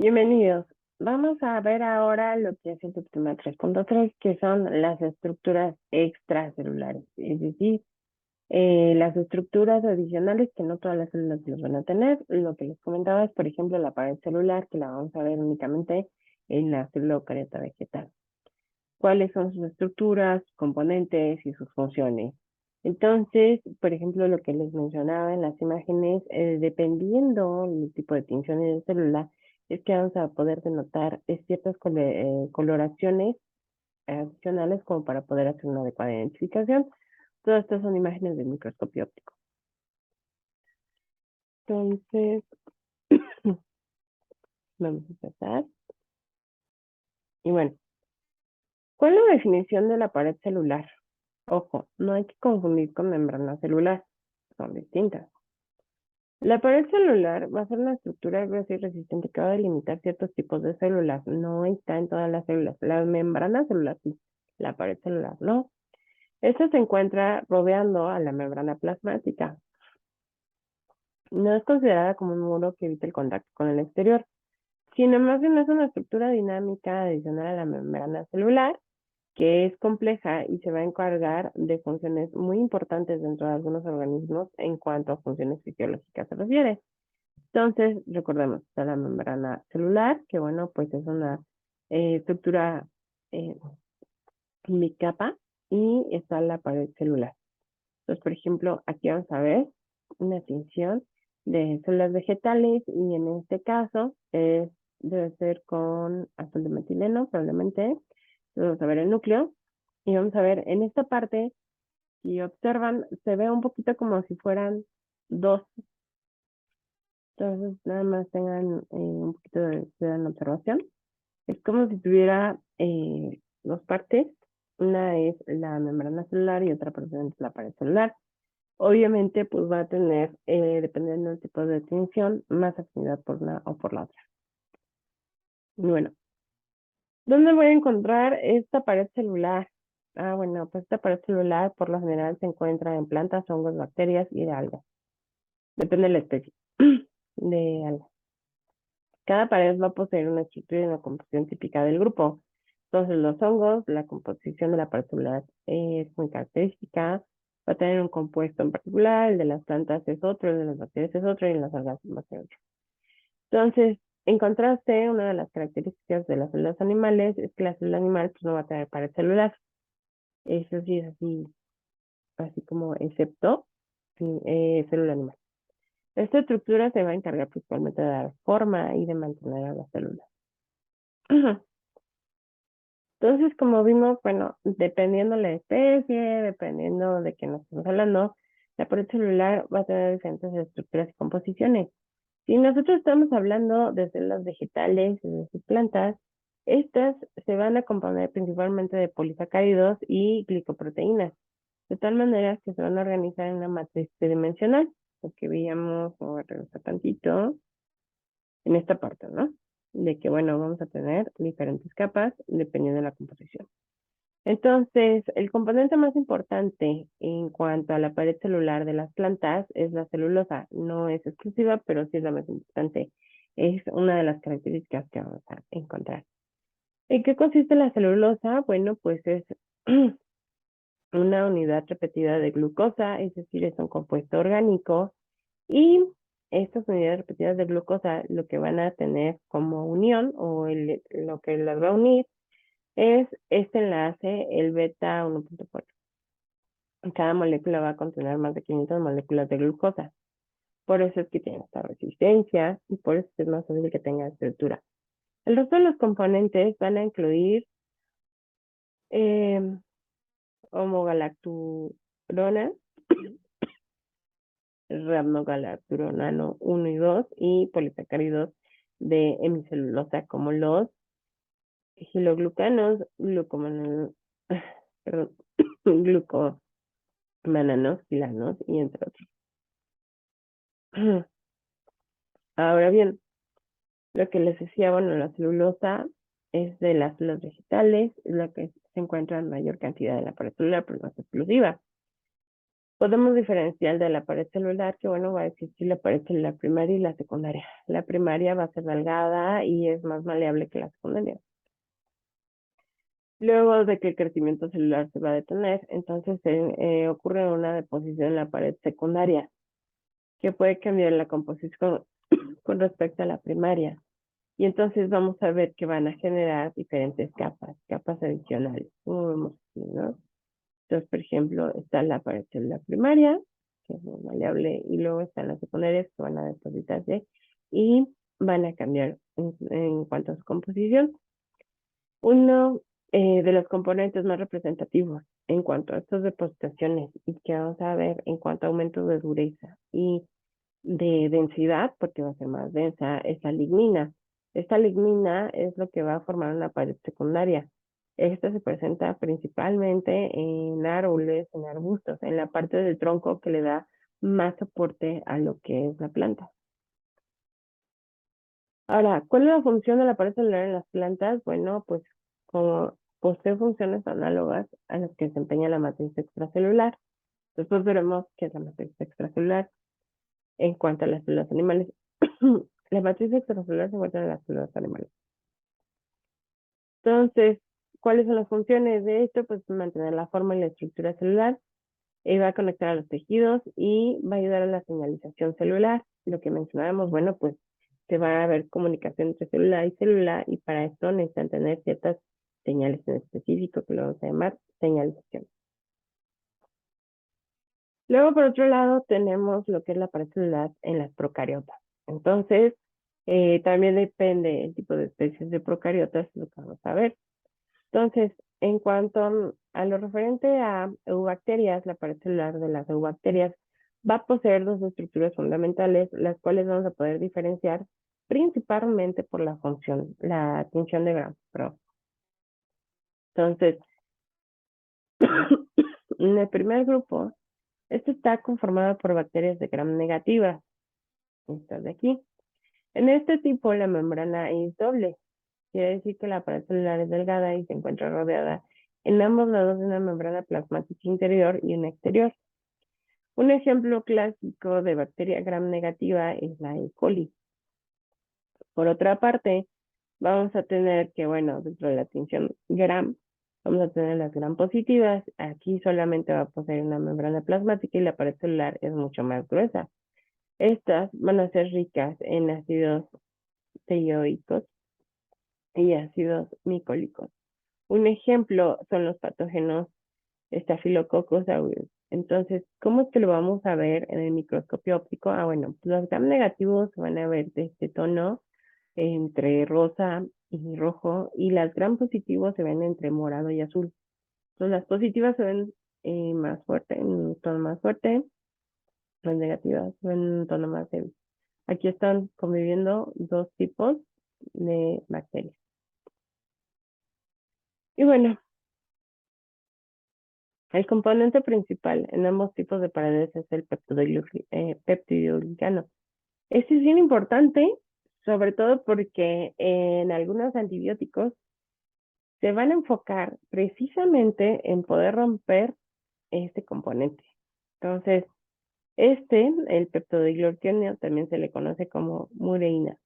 Bienvenidos. Vamos a ver ahora lo que es el subtema 3.3, que son las estructuras extracelulares, es decir, las estructuras adicionales que no todas las células los van a tener. Lo que les comentaba es, por ejemplo, la pared celular, que la vamos a ver únicamente en la célula eucariota vegetal. ¿Cuáles son sus estructuras, componentes y sus funciones? Entonces, por ejemplo, lo que les mencionaba en las imágenes, dependiendo del tipo de tinción de célula, es que vamos a poder denotar ciertas coloraciones adicionales como para poder hacer una adecuada identificación. Todas estas son imágenes del microscopio óptico. Entonces, vamos a empezar. Y bueno, ¿cuál es la definición de la pared celular? Ojo, no hay que confundir con membrana celular, son distintas. La pared celular va a ser una estructura gruesa y resistente que va a delimitar ciertos tipos de células. No está en todas las células. La membrana celular sí, la pared celular no. Esta se encuentra rodeando a la membrana plasmática. No es considerada como un muro que evite el contacto con el exterior, sino más bien es una estructura dinámica adicional a la membrana celular, que es compleja y se va a encargar de funciones muy importantes dentro de algunos organismos en cuanto a funciones fisiológicas se refiere. Entonces, recordemos, está la membrana celular, que bueno, pues es una estructura eh, bicapa, y está la pared celular. Entonces, por ejemplo, aquí vamos a ver una tinción de células vegetales y en este caso debe ser con azul de metileno, probablemente. Entonces, vamos a ver el núcleo y vamos a ver en esta parte, si observan, se ve un poquito como si fueran dos. Entonces, nada más tengan un poquito de cuidado en la observación. Es como si tuviera dos partes. Una es la membrana celular y otra parte es la pared celular. Obviamente, pues va a tener, dependiendo del tipo de tinción, más afinidad por una o por la otra. Y bueno, ¿dónde voy a encontrar esta pared celular? Ah, bueno, pues esta pared celular por lo general se encuentra en plantas, hongos, bacterias y de algas. Depende de la especie de algas. Cada pared va a poseer una estructura y una composición típica del grupo. Entonces, los hongos, la composición de la pared celular es muy característica. Va a tener un compuesto en particular, el de las plantas es otro, el de las bacterias es otro y en las algas va a ser otro. Entonces, en contraste, una de las características de las células animales es que la célula animal pues, no va a tener pared celular. Eso sí es así como excepto célula animal. Esta estructura se va a encargar principalmente de dar forma y de mantener a la célula. Entonces, como vimos, bueno, dependiendo la especie, dependiendo de qué nos estamos hablando, la pared celular va a tener diferentes estructuras y composiciones. Si nosotros estamos hablando de células vegetales, de sus plantas, estas se van a componer principalmente de polisacáridos y glicoproteínas, de tal manera que se van a organizar en una matriz tridimensional, lo que veíamos, o regresar tantito, en esta parte, ¿no? De que, bueno, vamos a tener diferentes capas dependiendo de la composición. Entonces, el componente más importante en cuanto a la pared celular de las plantas es la celulosa. No es exclusiva, pero sí es la más importante. Es una de las características que vamos a encontrar. ¿En qué consiste la celulosa? Bueno, pues es una unidad repetida de glucosa, es decir, es un compuesto orgánico, y estas unidades repetidas de glucosa lo que van a tener como unión o lo que las va a unir es este enlace, el beta 1.4. Cada molécula va a contener más de 500 moléculas de glucosa. Por eso es que tiene esta resistencia y por eso es más fácil que tenga estructura. El resto de los componentes van a incluir eh, homogalacturonas, rhabdogalacturonano 1 y 2 y polisacáridos de hemicelulosa como los giloglucanos, perdón, glucomananos, filanos y entre otros. Ahora bien, lo que les decía, bueno, la celulosa es de las células vegetales, es la que se encuentra en mayor cantidad de la pared celular, pero no es exclusiva. Podemos diferenciar de la pared celular, que bueno, va a existir la pared celular primaria y la secundaria. La primaria va a ser delgada y es más maleable que la secundaria. Luego de que el crecimiento celular se va a detener, entonces ocurre una deposición en la pared secundaria, que puede cambiar la composición con respecto a la primaria. Y entonces vamos a ver que van a generar diferentes capas adicionales, como vemos aquí, ¿no? Entonces, por ejemplo, está la pared celular primaria, que es muy maleable, y luego están las secundarias que van a depositarse y van a cambiar en cuanto a su composición. Uno de los componentes más representativos en cuanto a estas depositaciones y que vamos a ver en cuanto a aumento de dureza y de densidad, porque va a ser más densa, es la lignina. Esta lignina es lo que va a formar una pared secundaria. Esta se presenta principalmente en árboles, en arbustos, en la parte del tronco que le da más soporte a lo que es la planta. Ahora, ¿cuál es la función de la pared celular en las plantas? Bueno, pues como posee funciones análogas a las que desempeña la matriz extracelular. Después veremos qué es la matriz extracelular en cuanto a las células animales. La matriz extracelular se encuentra en las células animales. Entonces, ¿cuáles son las funciones de esto? Pues mantener la forma y la estructura celular, va a conectar a los tejidos y va a ayudar a la señalización celular. Lo que mencionábamos, bueno, pues se va a haber comunicación entre célula y para esto necesitan tener ciertas señales en específico que lo vamos a llamar señalización. Luego, por otro lado, tenemos lo que es la pared celular en las procariotas. Entonces, también depende el tipo de especies de procariotas, lo que vamos a ver. Entonces, en cuanto a lo referente a eubacterias, la pared celular de las eubacterias va a poseer dos estructuras fundamentales, las cuales vamos a poder diferenciar principalmente por la función, la tinción de Gram. Entonces, en el primer grupo, este está conformado por bacterias de Gram negativas, estas de aquí. En este tipo, la membrana es doble. Quiere decir que la pared celular es delgada y se encuentra rodeada en ambos lados de una membrana plasmática interior y una exterior. Un ejemplo clásico de bacteria gram negativa es la E. coli. Por otra parte, vamos a tener que, bueno, dentro de la tinción gram, vamos a tener las gram positivas. Aquí solamente va a poseer una membrana plasmática y la pared celular es mucho más gruesa. Estas van a ser ricas en ácidos teioicos y ácidos micólicos. Un ejemplo son los patógenos Staphylococcus aureus. Entonces, ¿cómo es que lo vamos a ver en el microscopio óptico? Ah, bueno, pues los gram negativos se van a ver de este tono entre rosa y rojo y las gram positivos se ven entre morado y azul. Entonces, las positivas se ven más fuerte, en un tono más fuerte, las negativas se ven en un tono más débil. Aquí están conviviendo dos tipos de bacterias. Y bueno, el componente principal en ambos tipos de paredes es el peptidoglicano. Este es bien importante, sobre todo porque en algunos antibióticos se van a enfocar precisamente en poder romper este componente. Entonces, el peptidoglicano, también se le conoce como mureína.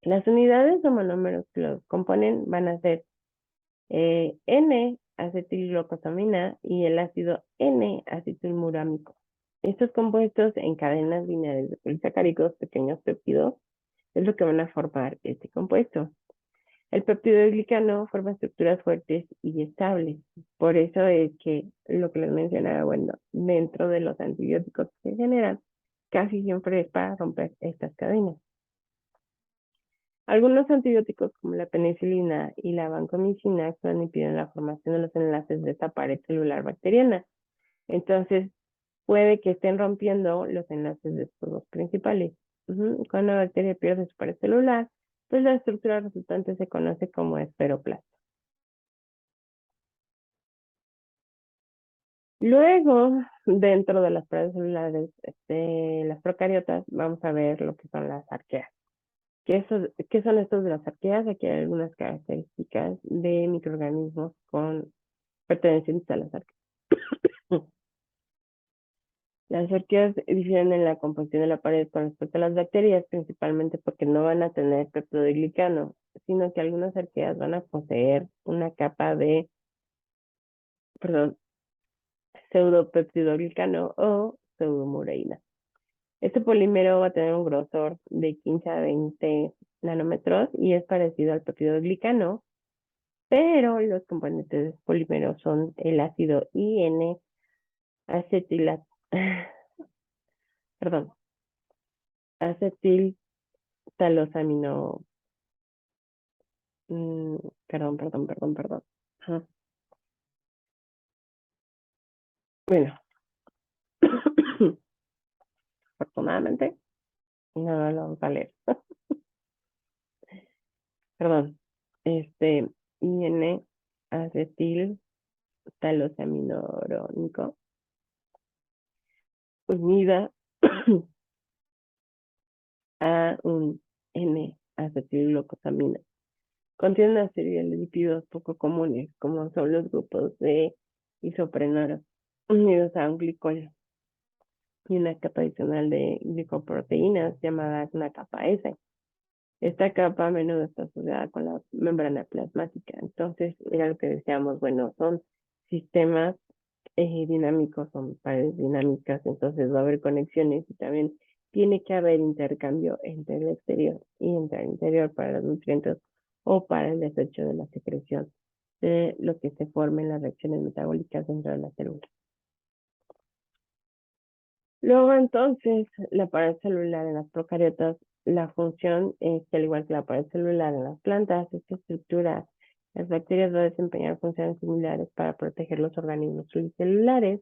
Las unidades de monómeros que los componen van a ser N-acetilglucosamina y el ácido N-acetilmurámico. Estos compuestos en cadenas lineales de polisacáridos, pequeños péptidos, es lo que van a formar este compuesto. El peptidoglicano forma estructuras fuertes y estables. Por eso es que lo que les mencionaba, bueno, dentro de los antibióticos que se generan, casi siempre es para romper estas cadenas. Algunos antibióticos como la penicilina y la vancomicina actúan impiden la formación de los enlaces de esta pared celular bacteriana. Entonces, puede que estén rompiendo los enlaces de estos dos principales. Cuando una bacteria pierde su pared celular, pues la estructura resultante se conoce como esferoplasto. Luego, dentro de las paredes celulares de las procariotas, vamos a ver lo que son las arqueas. ¿Qué son estos de las arqueas? Aquí hay algunas características de microorganismos pertenecientes a las arqueas. Las arqueas difieren en la composición de la pared con respecto a las bacterias, principalmente porque no van a tener peptidoglicano, sino que algunas arqueas van a poseer una capa de, perdón, pseudopeptidoglicano o pseudomureína. Este polímero va a tener un grosor de 15 a 20 nanómetros y es parecido al peptidoglicano, pero los componentes del polímero son el ácido IN acetilato, perdón, acetil talosamino, mm, perdón. Ajá. Bueno, afortunadamente no lo vamos a leer. Perdón. IN acetil talosaminorónico unida a un N-acetilglucosamina. Contiene una serie de lípidos poco comunes, como son los grupos de isoprenoro, unidos a un glicol y una capa adicional de glicoproteínas llamada una capa S. Esta capa a menudo está asociada con la membrana plasmática. Entonces, era lo que decíamos, bueno, son sistemas dinámicos, son paredes dinámicas, entonces va a haber conexiones y también tiene que haber intercambio entre el exterior y entre el interior para los nutrientes o para el desecho de la secreción de lo que se forme en las reacciones metabólicas dentro de la célula. Luego, entonces, la pared celular en las procariotas, la función es que al igual que la pared celular en las plantas, esta estructura, las bacterias va a desempeñar funciones similares para proteger los organismos unicelulares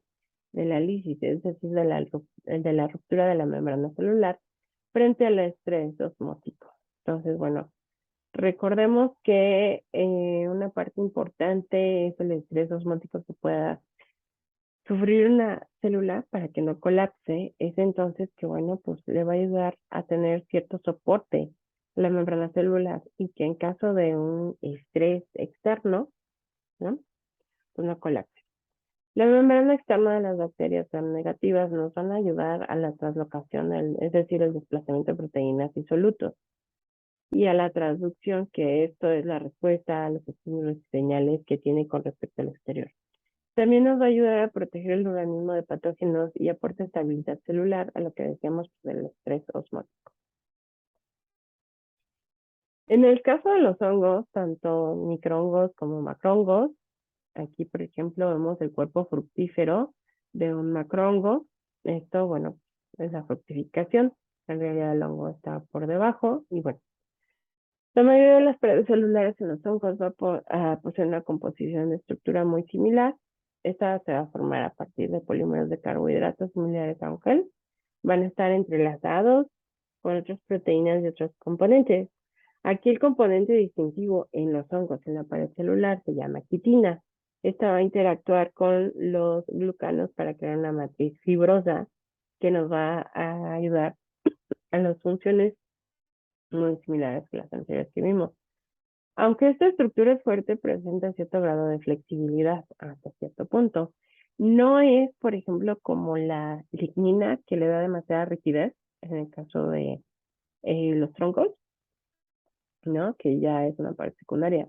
de la lisis, es decir, de la ruptura de la membrana celular frente al estrés osmótico. Entonces, bueno, recordemos que una parte importante es el estrés osmótico que pueda sufrir una célula para que no colapse. Es entonces que, bueno, pues le va a ayudar a tener cierto soporte a la membrana celular y que en caso de un estrés externo, ¿no? Pues no colapse. La membrana externa de las bacterias gram negativas nos van a ayudar a la translocación, es decir, el desplazamiento de proteínas y solutos, y a la transducción, que esto es la respuesta a los estímulos y señales que tiene con respecto al exterior. También nos va a ayudar a proteger el organismo de patógenos y aporta estabilidad celular a lo que decíamos del estrés osmótico. En el caso de los hongos, tanto microhongos como macrohongos, aquí por ejemplo vemos el cuerpo fructífero de un macrohongo. Esto, bueno, es la fructificación. En realidad el hongo está por debajo y bueno, la mayoría de las paredes celulares en los hongos va a poseer una composición de estructura muy similar. Esta se va a formar a partir de polímeros de carbohidratos similares a un gel. Van a estar entrelazados con otras proteínas y otros componentes. Aquí el componente distintivo en los hongos en la pared celular se llama quitina. Esta va a interactuar con los glucanos para crear una matriz fibrosa que nos va a ayudar a las funciones muy similares que las anteriores que vimos. Aunque esta estructura es fuerte, presenta cierto grado de flexibilidad hasta cierto punto. No es, por ejemplo, como la lignina que le da demasiada rigidez, en el caso de los troncos, ¿no? Que ya es una parte secundaria.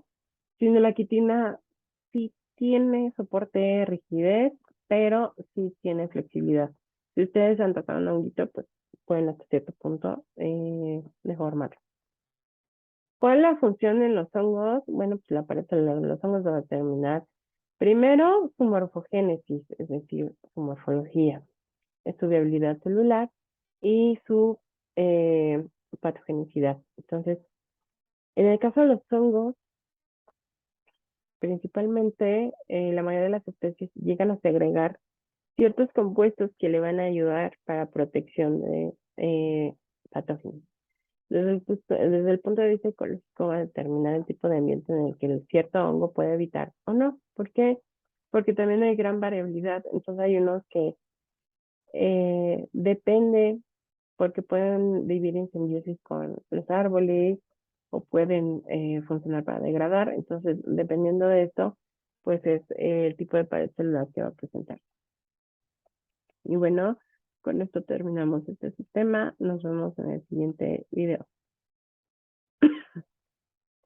Sino la quitina sí tiene soporte, rigidez, pero sí tiene flexibilidad. Si ustedes han tocado un honguito, pues pueden hasta cierto punto deformarlo. ¿Cuál es la función en los hongos? Bueno, pues la pared celular de los hongos va a determinar primero su morfogénesis, es decir, su morfología, su viabilidad celular y su eh, patogenicidad. Entonces, en el caso de los hongos, principalmente la mayoría de las especies llegan a segregar ciertos compuestos que le van a ayudar para protección de patógenos. Desde el punto de vista ecológico va a determinar el tipo de ambiente en el que el cierto hongo puede habitar o no. ¿Por qué? Porque también hay gran variabilidad. Entonces hay unos que depende porque pueden vivir en simbiosis con los árboles o pueden funcionar para degradar. Entonces, dependiendo de esto, pues es el tipo de pared celular que va a presentar. Y bueno, con esto terminamos este sistema. Nos vemos en el siguiente video.